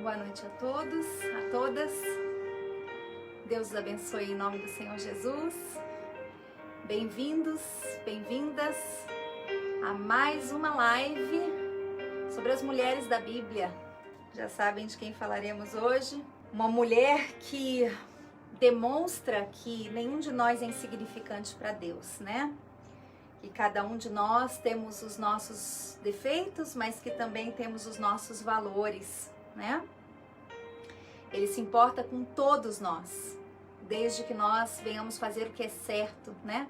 Boa noite a todos, a todas. Deus os abençoe em nome do Senhor Jesus. Bem-vindos, bem-vindas a mais uma live sobre as mulheres da Bíblia. Já sabem de quem falaremos hoje. Uma mulher que demonstra que nenhum de nós é insignificante para Deus, né? Que cada um de nós temos os nossos defeitos, mas que também temos os nossos valores, né? Ele se importa com todos nós, desde que nós venhamos fazer o que é certo, né?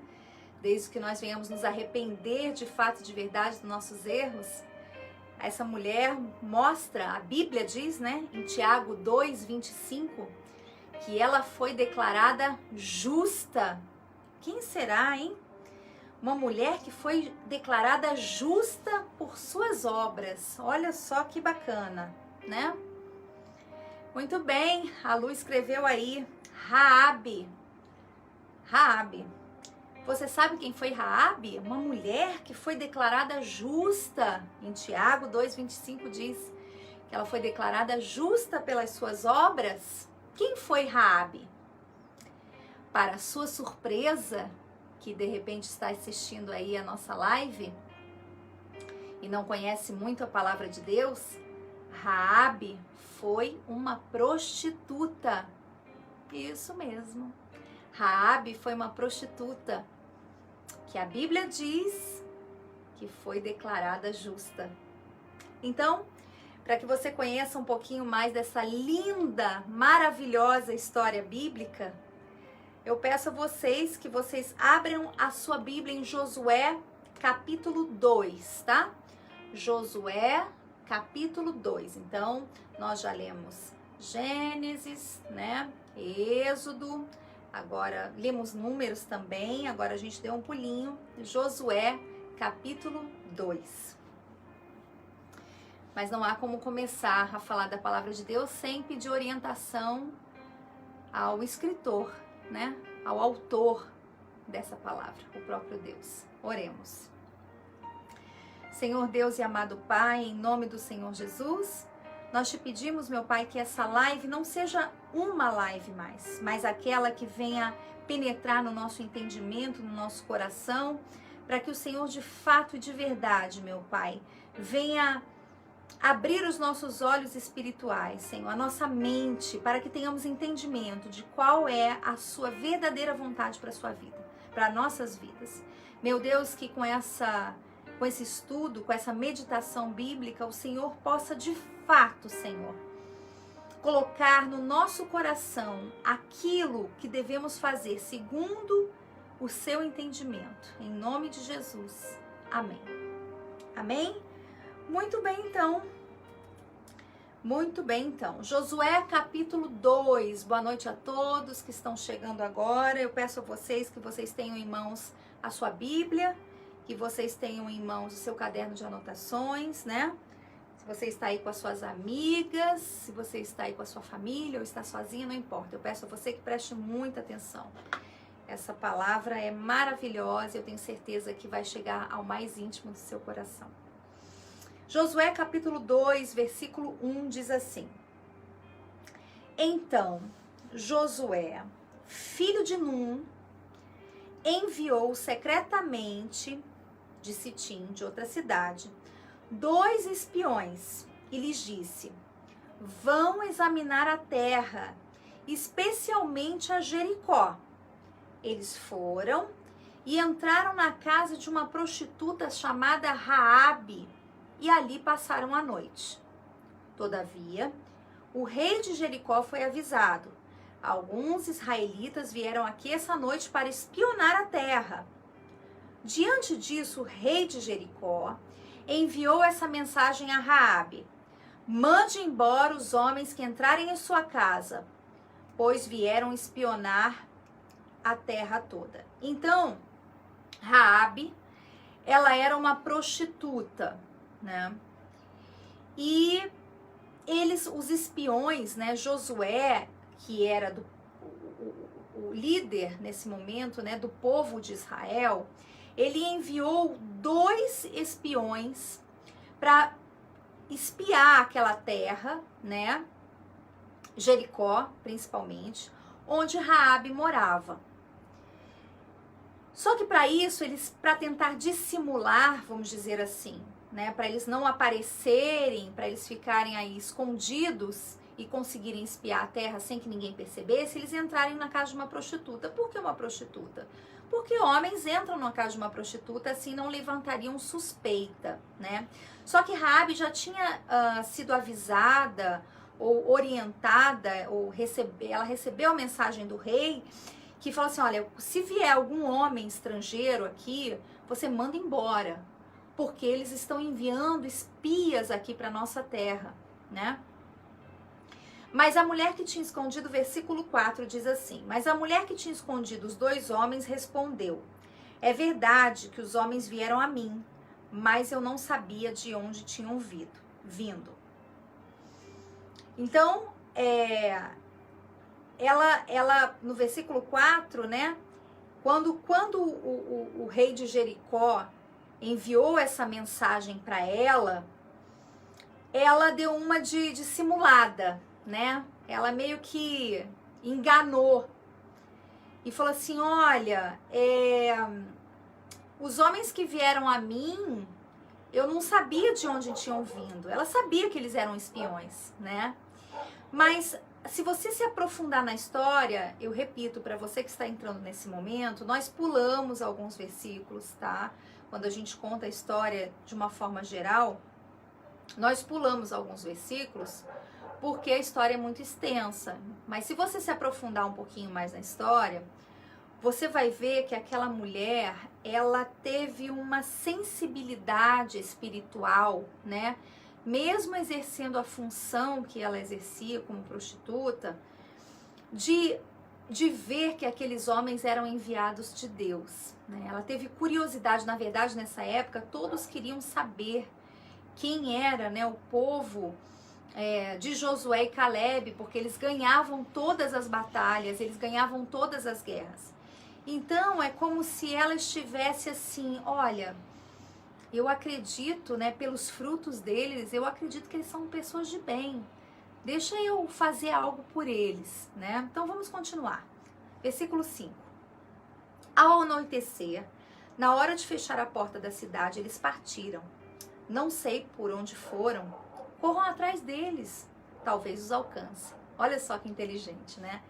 Desde que nós venhamos nos arrepender de fato, de verdade, dos nossos erros. Essa mulher mostra, a Bíblia diz, né, em Tiago 2:25, que ela foi declarada justa. Quem será, hein? Uma mulher que foi declarada justa por suas obras. Olha só que bacana, né? Muito bem, a Lu escreveu aí, Raabe. Raabe. Você sabe quem foi Raabe? Uma mulher que foi declarada justa. Em Tiago 2:25 diz que ela foi declarada justa pelas suas obras. Quem foi Raabe? Para sua surpresa, que de repente está assistindo aí a nossa live e não conhece muito a palavra de Deus, Raabe foi uma prostituta. Isso mesmo. Raabe foi uma prostituta que a Bíblia diz que foi declarada justa. Então, para que você conheça um pouquinho mais dessa linda, maravilhosa história bíblica, eu peço a vocês que vocês abram a sua Bíblia em Josué, capítulo 2, tá? Josué, capítulo 2. Então, nós já lemos Gênesis, né? Êxodo, agora lemos Números também, agora a gente deu um pulinho. Josué, capítulo 2. Mas não há como começar a falar da palavra de Deus sem pedir orientação ao escritor, né? Ao autor dessa palavra, o próprio Deus. Oremos. Senhor Deus e amado Pai, em nome do Senhor Jesus, nós te pedimos, meu Pai, que essa live não seja uma live mais, mas aquela que venha penetrar no nosso entendimento, no nosso coração, para que o Senhor de fato e de verdade, meu Pai, venha abrir os nossos olhos espirituais, Senhor, a nossa mente, para que tenhamos entendimento de qual é a sua verdadeira vontade para a sua vida, para nossas vidas. Meu Deus, que com esse estudo, com essa meditação bíblica, o Senhor possa de fato, Senhor, colocar no nosso coração aquilo que devemos fazer segundo o seu entendimento. Em nome de Jesus. Amém. Amém? Muito bem, então. Muito bem, então. Josué, capítulo 2. Boa noite a todos que estão chegando agora. Eu peço a vocês que vocês tenham em mãos a sua Bíblia, que vocês tenham em mãos o seu caderno de anotações, né? Se você está aí com as suas amigas, se você está aí com a sua família ou está sozinha, não importa. Eu peço a você que preste muita atenção. Essa palavra é maravilhosa, eu tenho certeza que vai chegar ao mais íntimo do seu coração. Josué capítulo 2, versículo 1 diz assim: Então Josué, filho de Num, enviou secretamente de Sitim, de outra cidade, 2 espiões e lhes disse: Vão examinar a terra, especialmente a Jericó. Eles foram e entraram na casa de uma prostituta chamada Raabe, e ali passaram a noite. Todavia, o rei de Jericó foi avisado. Alguns israelitas vieram aqui essa noite para espionar a terra. Diante disso, o rei de Jericó enviou essa mensagem a Raabe: Mande embora os homens que entrarem em sua casa, pois vieram espionar a terra toda. Então, Raabe, ela era uma prostituta, né? E eles, os espiões, né, Josué, que era o líder nesse momento, né, do povo de Israel, ele enviou 2 espiões para espiar aquela terra, né, Jericó, principalmente, onde Raabe morava. Só que para isso, para tentar dissimular, vamos dizer assim, né, para eles não aparecerem, para eles ficarem aí escondidos e conseguirem espiar a terra sem que ninguém percebesse, eles entrarem na casa de uma prostituta. Por que uma prostituta? Porque homens entram na casa de uma prostituta, assim não levantariam suspeita, né? Só que Raabe já tinha sido avisada ou orientada, ela recebeu a mensagem do rei, que falou assim, olha, se vier algum homem estrangeiro aqui, você manda embora, porque eles estão enviando espias aqui para nossa terra, né? Mas a mulher que tinha escondido, versículo 4 diz assim, mas a mulher que tinha escondido os 2 homens respondeu, é verdade que os homens vieram a mim, mas eu não sabia de onde tinham vindo. Então, ela no versículo 4, né, quando o rei de Jericó enviou essa mensagem para ela deu uma de simulada, né? Ela meio que enganou e falou assim, olha, os homens que vieram a mim, eu não sabia de onde tinham vindo. Ela sabia que eles eram espiões, né? Mas se você se aprofundar na história, eu repito para você que está entrando nesse momento, nós pulamos alguns versículos, tá? Quando a gente conta a história de uma forma geral, nós pulamos alguns versículos porque a história é muito extensa. Mas se você se aprofundar um pouquinho mais na história, você vai ver que aquela mulher, ela teve uma sensibilidade espiritual, né? Mesmo exercendo a função que ela exercia como prostituta, de ver que aqueles homens eram enviados de Deus, né? Ela teve curiosidade, na verdade, nessa época, todos queriam saber quem era, né, o povo de Josué e Calebe, porque eles ganhavam todas as batalhas, eles ganhavam todas as guerras. Então, é como se ela estivesse assim, olha, eu acredito, né, pelos frutos deles, eu acredito que eles são pessoas de bem. Deixa eu fazer algo por eles, né? Então, vamos continuar. Versículo 5. Ao anoitecer, na hora de fechar a porta da cidade, eles partiram. Não sei por onde foram. Corram atrás deles. Talvez os alcance. Olha só que inteligente, né?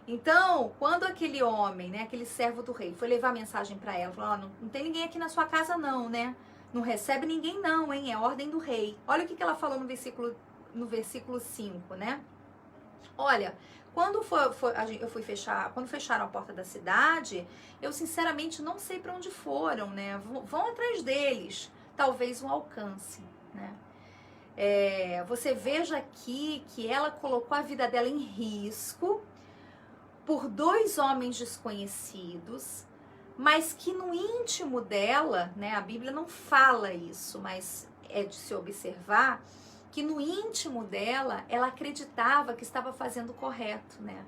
Então, quando aquele homem, né, aquele servo do rei, foi levar a mensagem para ela, falou, não tem ninguém aqui na sua casa não, né? Não recebe ninguém não, hein? É ordem do rei. Olha o que ela falou no versículo 5, né? Olha, quando quando fecharam a porta da cidade, eu sinceramente não sei para onde foram, né? Vão atrás deles. Talvez um alcance, né? Você veja aqui que ela colocou a vida dela em risco por 2 homens desconhecidos, mas que no íntimo dela, né, a Bíblia não fala isso, mas é de se observar, que no íntimo dela, ela acreditava que estava fazendo o correto, né?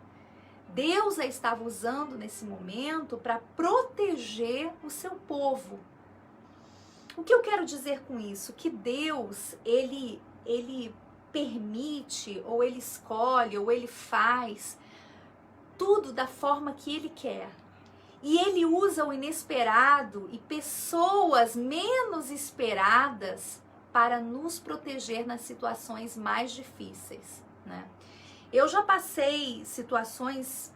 Deus a estava usando nesse momento para proteger o seu povo. O que eu quero dizer com isso? Que Deus, ele permite, ou ele escolhe, ou ele faz tudo da forma que ele quer. E ele usa o inesperado e pessoas menos esperadas para nos proteger nas situações mais difíceis, né? Eu já passei situações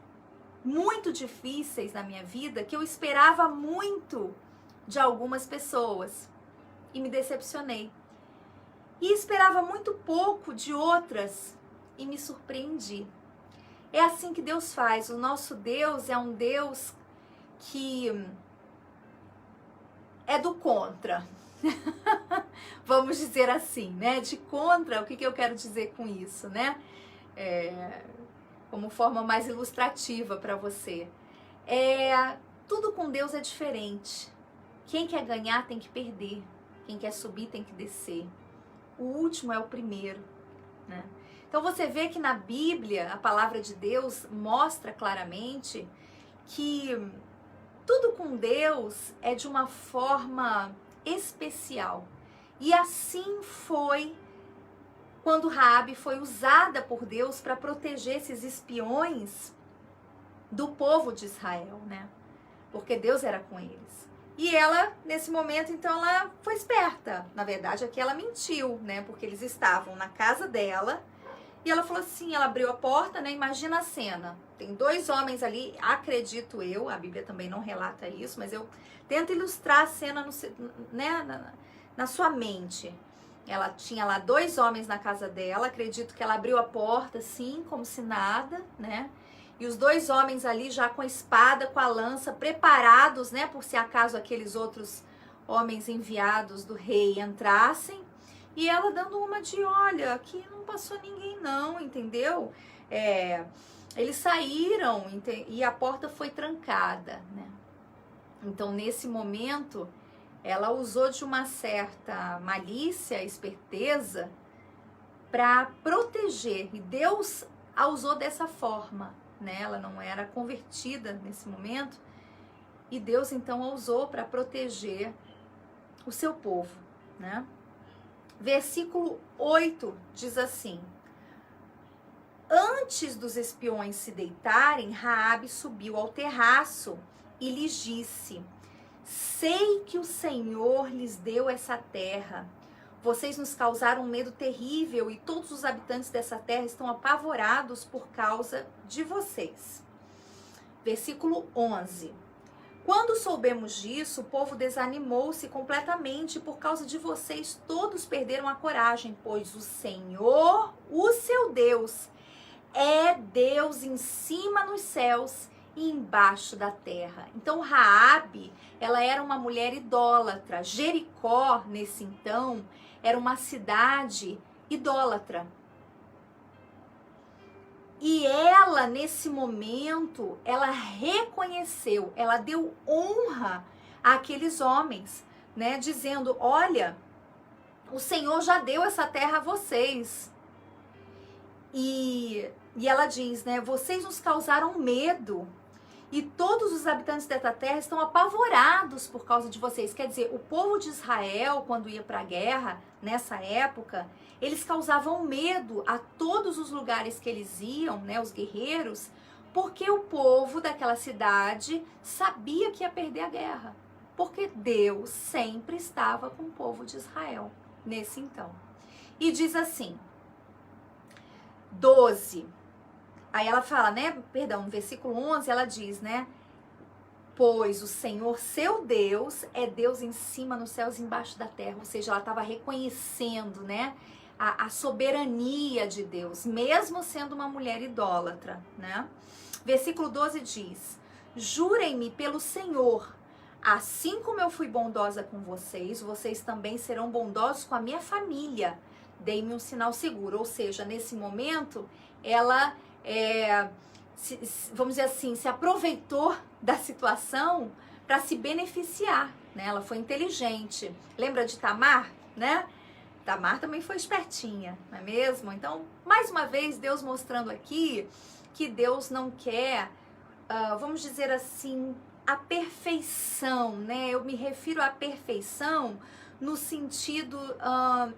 muito difíceis na minha vida que eu esperava muito de algumas pessoas e me decepcionei. E esperava muito pouco de outras e me surpreendi. É assim que Deus faz. O nosso Deus é um Deus que é do contra. Vamos dizer assim, né? De contra, o que eu quero dizer com isso, né? Como forma mais ilustrativa para você. Tudo com Deus é diferente. Quem quer ganhar tem que perder. Quem quer subir tem que descer. O último é o primeiro, né? Então você vê que na Bíblia, a palavra de Deus mostra claramente que tudo com Deus é de uma forma especial. E assim foi quando Raabe foi usada por Deus para proteger esses espiões do povo de Israel, né? Porque Deus era com eles. E ela, nesse momento, então, ela foi esperta. Na verdade, aqui ela mentiu, né? Porque eles estavam na casa dela. E ela falou assim, ela abriu a porta, né? Imagina a cena. Tem 2 homens ali, acredito eu. A Bíblia também não relata isso, mas eu tento ilustrar a cena né, na sua mente. Ela tinha lá 2 homens na casa dela. Acredito que ela abriu a porta, assim, como se nada, né? E os 2 homens ali já com a espada, com a lança, preparados, né? Por se acaso aqueles outros homens enviados do rei entrassem. E ela dando uma de, olha, aqui não passou ninguém não, entendeu? Eles saíram e a porta foi trancada, né? Então, nesse momento, ela usou de uma certa malícia, esperteza, para proteger. E Deus a usou dessa forma, né? Ela não era convertida nesse momento. E Deus, então, a usou para proteger o seu povo, né? Versículo 8 diz assim: antes dos espiões se deitarem, Raabe subiu ao terraço e lhes disse: sei que o Senhor lhes deu essa terra. Vocês nos causaram um medo terrível e todos os habitantes dessa terra estão apavorados por causa de vocês. Versículo 11. Quando soubemos disso, o povo desanimou-se completamente. Por causa de vocês, todos perderam a coragem, pois o Senhor, o seu Deus, é Deus em cima nos céus e embaixo da terra. Então, Raabe, ela era uma mulher idólatra. Jericó, nesse então, era uma cidade idólatra. E ela, nesse momento, ela reconheceu, ela deu honra àqueles homens, né? Dizendo, olha, o Senhor já deu essa terra a vocês. E ela diz, né? Vocês nos causaram medo. E todos os habitantes dessa terra estão apavorados por causa de vocês. Quer dizer, o povo de Israel, quando ia para a guerra, nessa época, eles causavam medo a todos os lugares que eles iam, né, os guerreiros, porque o povo daquela cidade sabia que ia perder a guerra. Porque Deus sempre estava com o povo de Israel, nesse então. E diz assim, 12... Aí ela fala, né, perdão, no versículo 11 ela diz, né, pois o Senhor, seu Deus, é Deus em cima nos céus e embaixo da terra. Ou seja, ela estava reconhecendo, né, a soberania de Deus, mesmo sendo uma mulher idólatra, né. Versículo 12 diz, jurem-me pelo Senhor, assim como eu fui bondosa com vocês, vocês também serão bondosos com a minha família. Dei-me um sinal seguro. Ou seja, nesse momento, ela... vamos dizer assim, se aproveitou da situação para se beneficiar, né? Ela foi inteligente. Lembra de Tamar, né? Tamar também foi espertinha, não é mesmo? Então, mais uma vez, Deus mostrando aqui que Deus não quer, vamos dizer assim, a perfeição, né? Eu me refiro à perfeição no sentido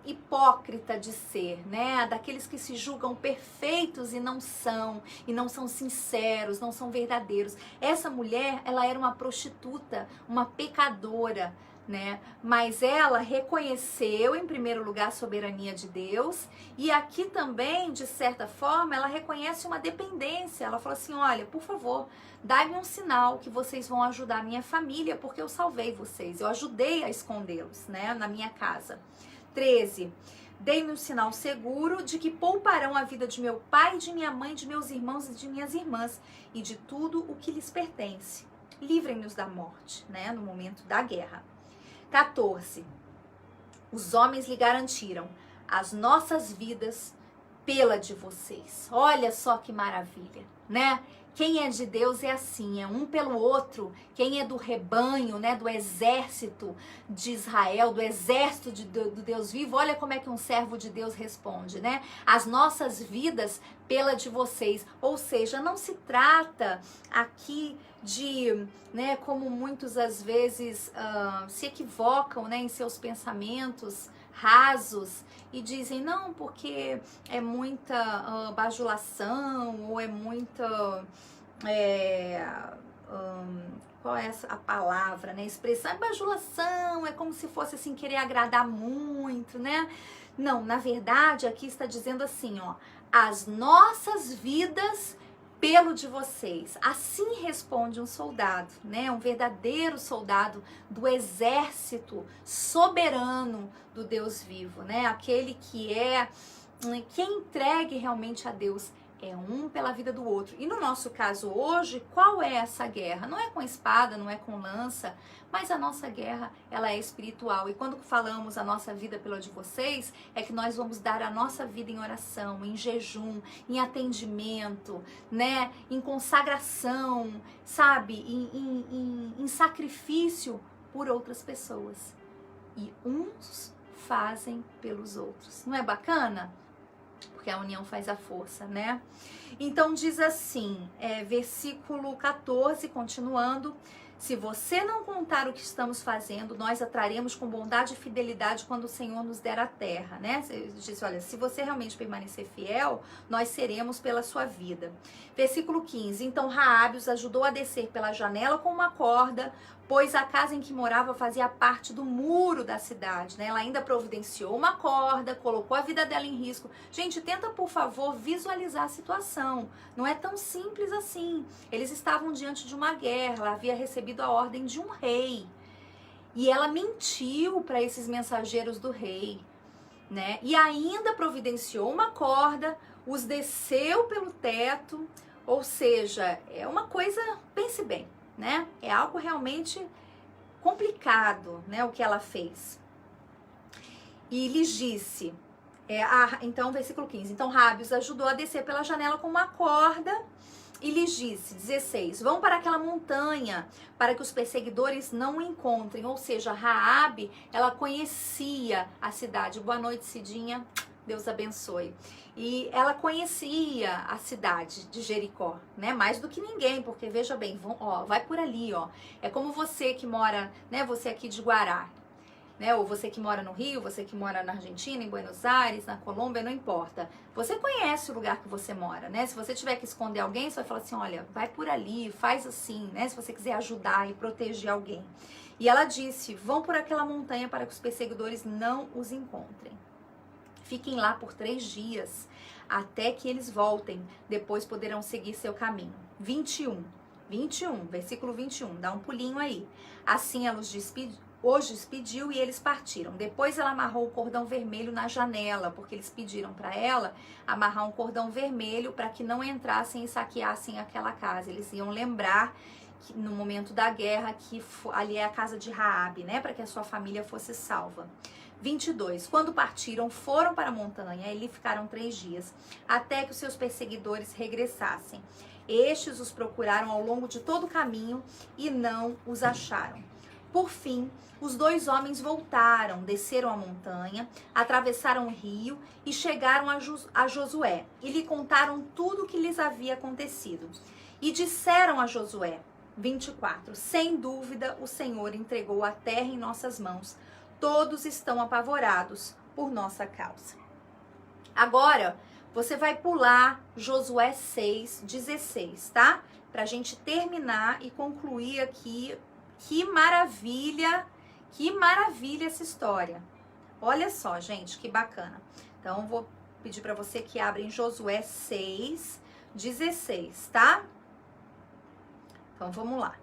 hipócrita de ser, né? Daqueles que se julgam perfeitos e não são sinceros, não são verdadeiros. Essa mulher, ela era uma prostituta, uma pecadora, né? Mas ela reconheceu, em primeiro lugar, a soberania de Deus, e aqui também, de certa forma, ela reconhece uma dependência. Ela fala assim, olha, por favor, dai-me um sinal que vocês vão ajudar a minha família, porque eu salvei vocês, eu ajudei a escondê-los, né, na minha casa. 13. Dei-me um sinal seguro de que pouparão a vida de meu pai, de minha mãe, de meus irmãos e de minhas irmãs, e de tudo o que lhes pertence. Livrem-nos da morte, né, no momento da guerra. 14. Os homens lhe garantiram as nossas vidas pela de vocês. Olha só que maravilha, né? Quem é de Deus é assim, é um pelo outro. Quem é do rebanho, né, do exército de Israel, do exército do Deus vivo, olha como é que um servo de Deus responde, né? As nossas vidas pela de vocês. Ou seja, não se trata aqui de, né, como muitos às vezes se equivocam, né, em seus pensamentos rasos e dizem, não, porque é muita bajulação ou é muita... qual é a palavra, né? Expressão, bajulação, é como se fosse assim, querer agradar muito, né? Não, na verdade, aqui está dizendo assim, ó, as nossas vidas pelo de vocês. Assim responde um soldado, né? Um verdadeiro soldado do exército soberano do Deus vivo, né? Aquele que é entregue realmente a Deus. É um pela vida do outro. E no nosso caso hoje, qual é essa guerra? Não é com espada, não é com lança, mas a nossa guerra, ela é espiritual. E quando falamos a nossa vida pela de vocês, é que nós vamos dar a nossa vida em oração, em jejum, em atendimento, né? Em consagração, sabe? Em sacrifício por outras pessoas. E uns fazem pelos outros. Não é bacana? Porque a união faz a força, né? Então diz assim, versículo 14, continuando: se você não contar o que estamos fazendo, nós atraremos com bondade e fidelidade quando o Senhor nos der a terra, né? Diz, olha, se você realmente permanecer fiel, nós seremos pela sua vida. Versículo 15, então Raabe os ajudou a descer pela janela com uma corda, pois a casa em que morava fazia parte do muro da cidade, né? Ela ainda providenciou uma corda, colocou a vida dela em risco. Gente, tenta, por favor, visualizar a situação. Não é tão simples assim. Eles estavam diante de uma guerra, ela havia recebido a ordem de um rei. E ela mentiu para esses mensageiros do rei, né? E ainda providenciou uma corda, os desceu pelo teto, ou seja, é uma coisa, pense bem, né? É algo realmente complicado, né, o que ela fez. E lhes disse, então, versículo 15, então Raabe os ajudou a descer pela janela com uma corda e lhes disse, 16, vão para aquela montanha para que os perseguidores não o encontrem. Ou seja, Raabe, ela conhecia a cidade. Boa noite, Cidinha. Deus abençoe. E ela conhecia a cidade de Jericó, né? Mais do que ninguém, porque veja bem, vai por ali, ó. É como você que mora, né? Você aqui de Guará, né? Ou você que mora no Rio, você que mora na Argentina, em Buenos Aires, na Colômbia, não importa. Você conhece o lugar que você mora, né? Se você tiver que esconder alguém, você vai falar assim, olha, vai por ali, faz assim, né? Se você quiser ajudar e proteger alguém. E ela disse, vão por aquela montanha para que os perseguidores não os encontrem. Fiquem lá por 3 dias, até que eles voltem. Depois poderão seguir seu caminho. 21, versículo 21. Dá um pulinho aí. Assim ela os despediu e eles partiram. Depois ela amarrou o cordão vermelho na janela, porque eles pediram para ela amarrar um cordão vermelho para que não entrassem e saqueassem aquela casa. Eles iam lembrar que, no momento da guerra, que ali é a casa de Raabe, né? Para que a sua família fosse salva. 22. Quando partiram, foram para a montanha e ali ficaram 3 dias, até que os seus perseguidores regressassem. Estes os procuraram ao longo de todo o caminho e não os acharam. Por fim, os 2 homens voltaram, desceram a montanha, atravessaram o rio e chegaram a Josué e lhe contaram tudo o que lhes havia acontecido. E disseram a Josué, 24, sem dúvida o Senhor entregou a terra em nossas mãos. Todos estão apavorados por nossa causa. Agora, você vai pular Josué 6:16, tá? Pra gente terminar e concluir aqui. Que maravilha essa história. Olha só, gente, que bacana. Então, vou pedir para você que abra em Josué 6:16, tá? Então, vamos lá.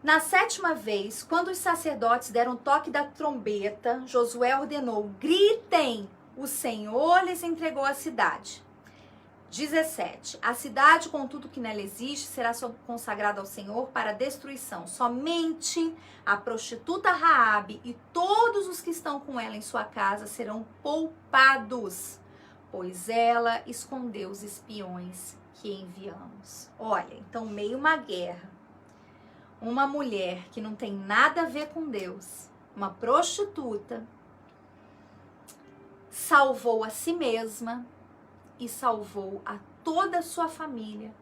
Na 7ª vez, quando os sacerdotes deram toque da trombeta, Josué ordenou, gritem, o Senhor lhes entregou a cidade. 17. A cidade, com tudo que nela existe, será consagrada ao Senhor para destruição. Somente a prostituta Raabe e todos os que estão com ela em sua casa serão poupados, pois ela escondeu os espiões que enviamos. Olha, então, meio uma guerra. Uma mulher que não tem nada a ver com Deus, uma prostituta, salvou a si mesma e salvou a toda a sua família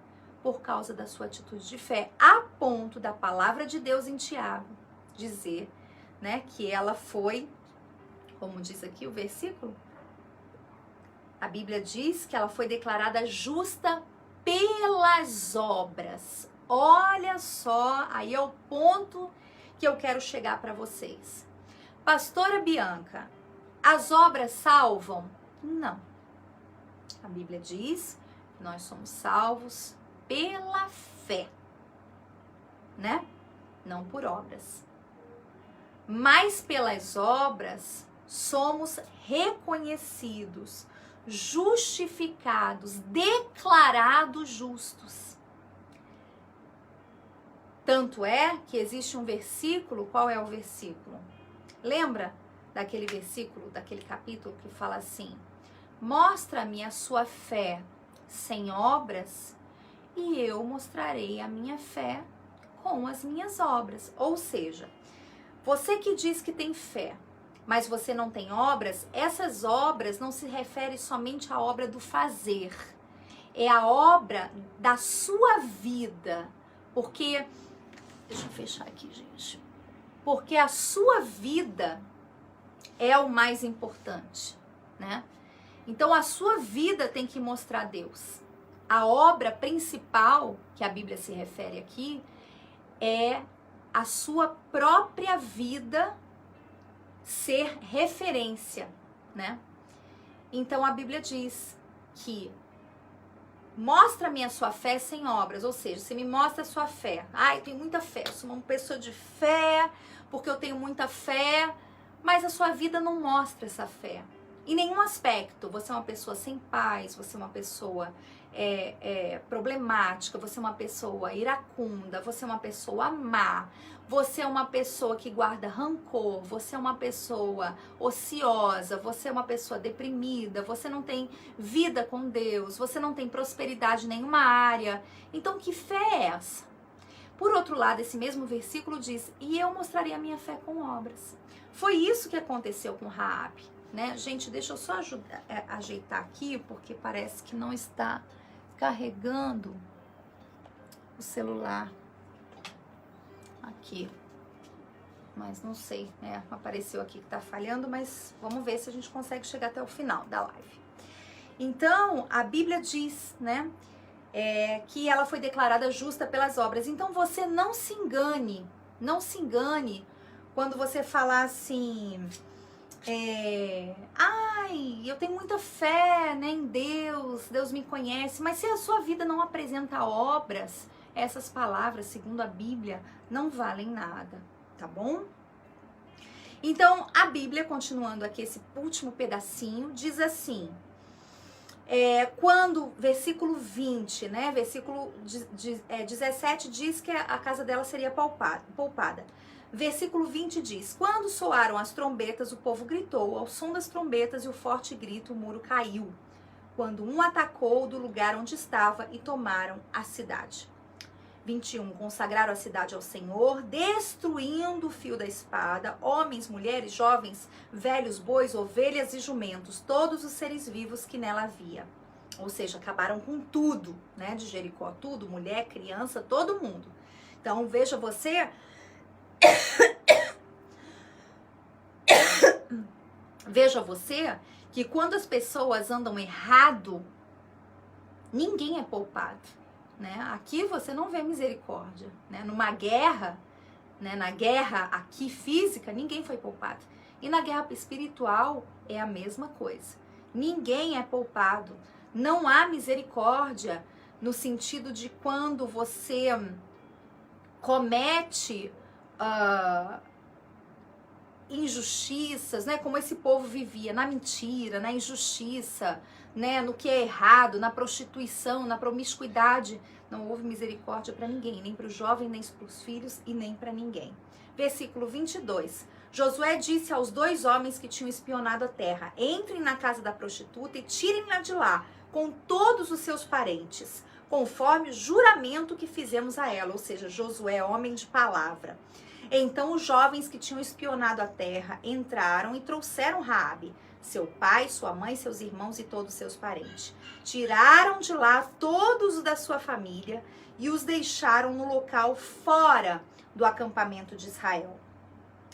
por causa da sua atitude de fé, a ponto da palavra de Deus em Tiago dizer né, que ela foi, como diz aqui o versículo, a Bíblia diz que ela foi declarada justa pelas obras. Olha só, aí é o ponto que eu quero chegar para vocês. Pastora Bianca, as obras salvam? Não. A Bíblia diz que nós somos salvos pela fé, né? Não por obras. Mas pelas obras somos reconhecidos, justificados, declarados justos. Tanto é que existe um versículo, qual é o versículo? Lembra daquele versículo, daquele capítulo que fala assim: mostra-me a sua fé sem obras e eu mostrarei a minha fé com as minhas obras. Ou seja, você que diz que tem fé, mas você não tem obras, essas obras não se referem somente à obra do fazer. É a obra da sua vida. Porque, deixa eu fechar aqui, gente. Porque a sua vida é o mais importante, né? Então a sua vida tem que mostrar Deus. A obra principal que a Bíblia se refere aqui é a sua própria vida ser referência, né? Então a Bíblia diz que mostra-me a sua fé sem obras, ou seja, você me mostra a sua fé. Eu tenho muita fé, eu sou uma pessoa de fé, porque eu tenho muita fé, mas a sua vida não mostra essa fé. Em nenhum aspecto. Você é uma pessoa sem paz, você é uma pessoa problemática, você é uma pessoa iracunda, você é uma pessoa má, você é uma pessoa que guarda rancor, você é uma pessoa ociosa, você é uma pessoa deprimida, você não tem vida com Deus, você não tem prosperidade em nenhuma área. Então, que fé é essa? Por outro lado, esse mesmo versículo diz: e eu mostrarei a minha fé com obras. Foi isso que aconteceu com Raabe, né? Gente, deixa eu só ajeitar aqui, porque parece que não está carregando o celular aqui. Mas não sei, né? Apareceu aqui que tá falhando, mas vamos ver se a gente consegue chegar até o final da live. Então, a Bíblia diz, né, que ela foi declarada justa pelas obras. Então, você não se engane quando você falar assim, eu tenho muita fé, né, em Deus, Deus me conhece, mas se a sua vida não apresenta obras, essas palavras, segundo a Bíblia, não valem nada, tá bom? Então, a Bíblia, continuando aqui esse último pedacinho, diz assim, quando, versículo 20, né, versículo 17 diz que a casa dela seria poupada. Versículo 20 diz: quando soaram as trombetas, o povo gritou, ao som das trombetas e o forte grito, o muro caiu. Quando um atacou do lugar onde estava e tomaram a cidade. 21, consagraram a cidade ao Senhor, destruindo o fio da espada, homens, mulheres, jovens, velhos, bois, ovelhas e jumentos, todos os seres vivos que nela havia. Ou seja, acabaram com tudo, né, de Jericó, tudo, mulher, criança, todo mundo. Então, veja você... Veja você que quando as pessoas andam errado, ninguém é poupado, né? Aqui você não vê misericórdia, né? Numa guerra, né? Na guerra aqui física, ninguém foi poupado. E na guerra espiritual é a mesma coisa. Ninguém é poupado. Não há misericórdia no sentido de quando você comete injustiças, né? Como esse povo vivia, na mentira, na injustiça, né? No que é errado, na prostituição, na promiscuidade. Não houve misericórdia para ninguém, nem para o jovem, nem para os filhos e nem para ninguém. Versículo 22. Josué disse aos 2 homens que tinham espionado a terra: entrem na casa da prostituta e tirem-na de lá, com todos os seus parentes, conforme o juramento que fizemos a ela. Ou seja, Josué, homem de palavra. Então os jovens que tinham espionado a terra entraram e trouxeram Raabe, seu pai, sua mãe, seus irmãos e todos seus parentes. Tiraram de lá todos os da sua família e os deixaram no local fora do acampamento de Israel.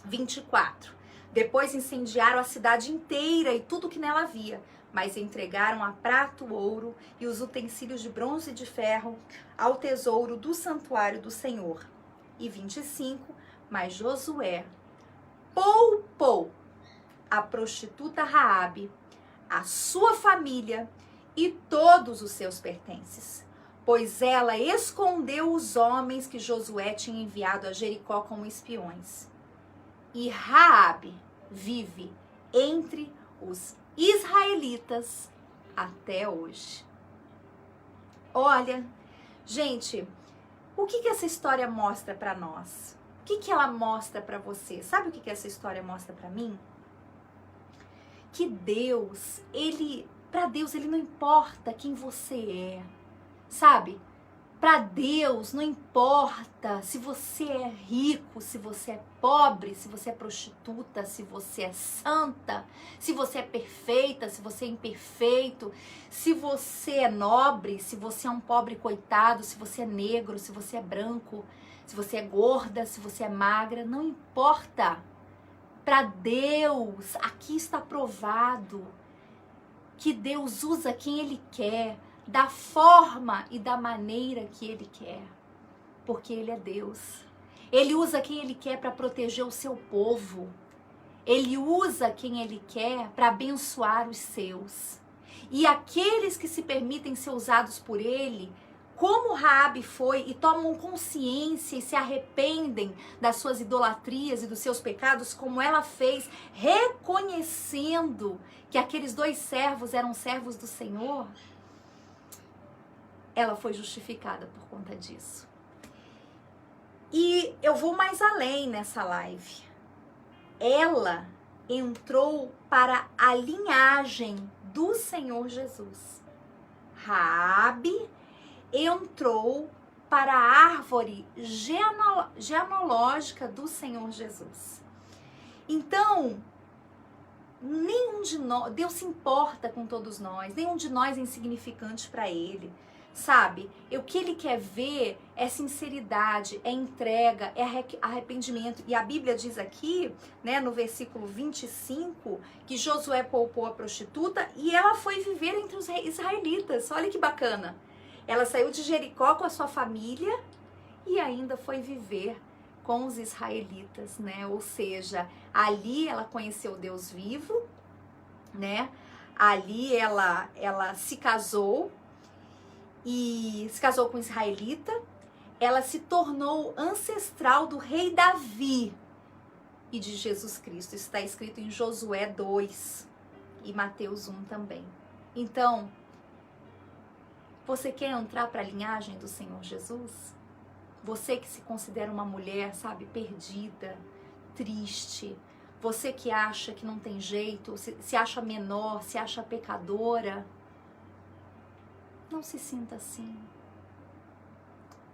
24. Depois incendiaram a cidade inteira e tudo que nela havia, mas entregaram a prata, o ouro e os utensílios de bronze e de ferro ao tesouro do santuário do Senhor. E 25. Mas Josué poupou a prostituta Raabe, a sua família e todos os seus pertences, pois ela escondeu os homens que Josué tinha enviado a Jericó como espiões. E Raabe vive entre os israelitas até hoje. Olha, gente, o que essa história mostra para nós? O que ela mostra para você? Sabe o que essa história mostra para mim? Que Deus, para Deus, ele não importa quem você é, sabe? Para Deus não importa se você é rico, se você é pobre, se você é prostituta, se você é santa, se você é perfeita, se você é imperfeito, se você é nobre, se você é um pobre coitado, se você é negro, se você é branco, se você é gorda, se você é magra, não importa. Para Deus, aqui está provado que Deus usa quem Ele quer, da forma e da maneira que Ele quer, porque Ele é Deus. Ele usa quem Ele quer para proteger o seu povo. Ele usa quem Ele quer para abençoar os seus. E aqueles que se permitem ser usados por Ele, como Raabe foi, e tomam consciência e se arrependem das suas idolatrias e dos seus pecados, como ela fez, reconhecendo que aqueles 2 servos eram servos do Senhor, ela foi justificada por conta disso. E eu vou mais além nessa live. Ela entrou para a linhagem do Senhor Jesus. Raabe entrou para a árvore genealógica do Senhor Jesus. Então, nenhum de nós, Deus se importa com todos nós, nenhum de nós é insignificante para Ele, sabe? O que Ele quer ver é sinceridade, é entrega, é arrependimento. E a Bíblia diz aqui, né, no versículo 25, que Josué poupou a prostituta e ela foi viver entre os israelitas. Olha que bacana. Ela saiu de Jericó com a sua família e ainda foi viver com os israelitas, né? Ou seja, ali ela conheceu Deus vivo, né? Ali ela se casou e se casou com um israelita. Ela se tornou ancestral do rei Davi e de Jesus Cristo. Isso está escrito em Josué 2 e Mateus 1 também. Então, você quer entrar para a linhagem do Senhor Jesus? Você que se considera uma mulher, sabe, perdida, triste. Você que acha que não tem jeito, se acha menor, se acha pecadora. Não se sinta assim.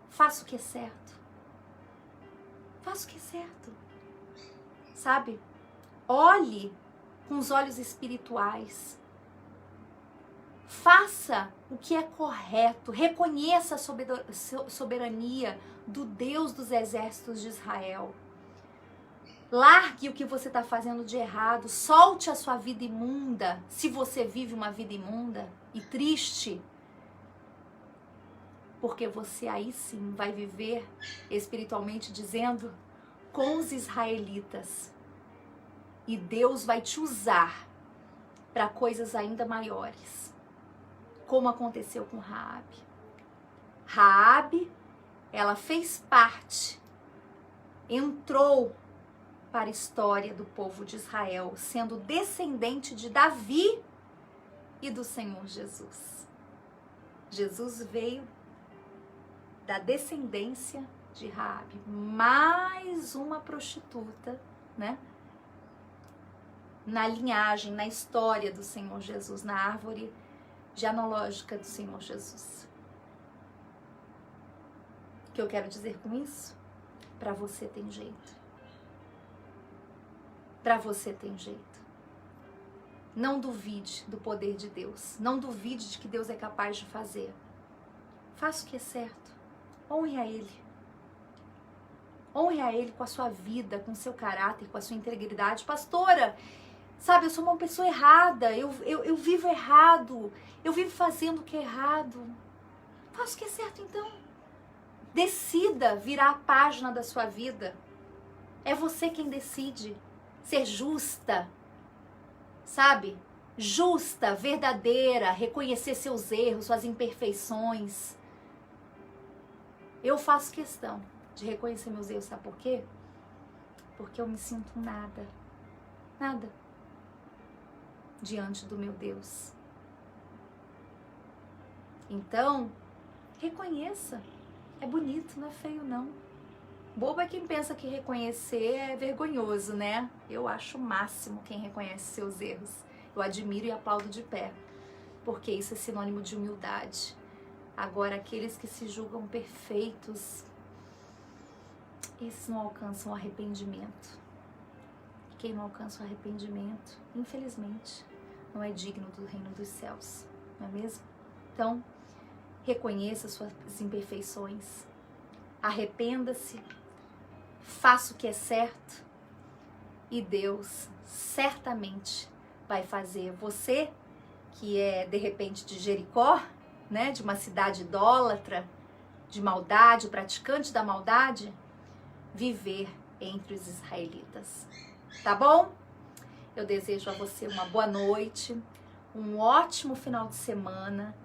Faça o que é certo. Faça o que é certo. Sabe? Olhe com os olhos espirituais. Faça o que é correto, reconheça a soberania do Deus dos exércitos de Israel. Largue o que você está fazendo de errado, solte a sua vida imunda, se você vive uma vida imunda e triste, porque você aí sim vai viver, espiritualmente dizendo, com os israelitas. E Deus vai te usar para coisas ainda maiores. Como aconteceu com Raabe. Raabe, ela fez parte, entrou para a história do povo de Israel, sendo descendente de Davi e do Senhor Jesus. Jesus veio da descendência de Raabe, mais uma prostituta, né? Na linhagem, na história do Senhor Jesus, na árvore genealógica do Senhor Jesus. O que eu quero dizer com isso? Para você tem jeito. Para você tem jeito. Não duvide do poder de Deus. Não duvide de que Deus é capaz de fazer. Faça o que é certo. Honre a Ele. Honre a Ele com a sua vida, com o seu caráter, com a sua integridade. Pastora, sabe, eu sou uma pessoa errada, eu vivo errado, eu vivo fazendo o que é errado. Faça o que é certo então. Decida virar a página da sua vida. É você quem decide ser justa, sabe? Justa, verdadeira, reconhecer seus erros, suas imperfeições. Eu faço questão de reconhecer meus erros, sabe por quê? Porque eu me sinto nada diante do meu Deus. Então, reconheça. É bonito, não é feio não. Bobo é quem pensa que reconhecer é vergonhoso, né? Eu acho o máximo quem reconhece seus erros. Eu admiro e aplaudo de pé, porque isso é sinônimo de humildade. Agora, aqueles que se julgam perfeitos, esses não alcançam o arrependimento. Quem não alcança o arrependimento, infelizmente, não é digno do reino dos céus, não é mesmo? Então, reconheça suas imperfeições, arrependa-se, faça o que é certo e Deus certamente vai fazer você, que é de repente de Jericó, né, de uma cidade idólatra, de maldade, praticante da maldade, viver entre os israelitas. Tá bom? Eu desejo a você uma boa noite, um ótimo final de semana,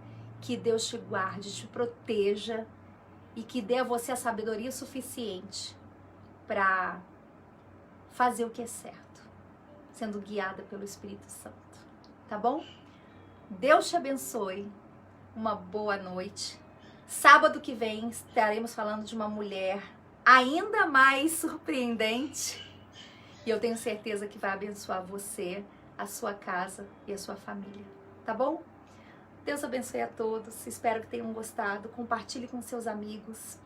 que Deus te guarde, te proteja e que dê a você a sabedoria suficiente para fazer o que é certo, sendo guiada pelo Espírito Santo. Tá bom? Deus te abençoe. Uma boa noite. Sábado que vem estaremos falando de uma mulher ainda mais surpreendente e eu tenho certeza que vai abençoar você, a sua casa e a sua família. Tá bom? Deus abençoe a todos, espero que tenham gostado, compartilhe com seus amigos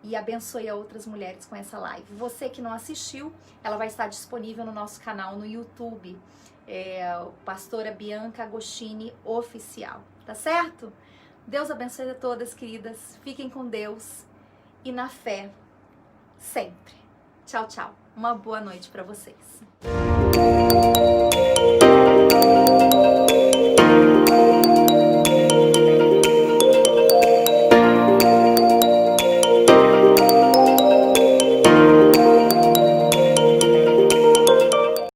e abençoe a outras mulheres com essa live. Você que não assistiu, ela vai estar disponível no nosso canal no YouTube, Pastora Bianca Agostini Oficial, tá certo? Deus abençoe a todas, queridas, fiquem com Deus e na fé, sempre. Tchau, tchau. Uma boa noite para vocês.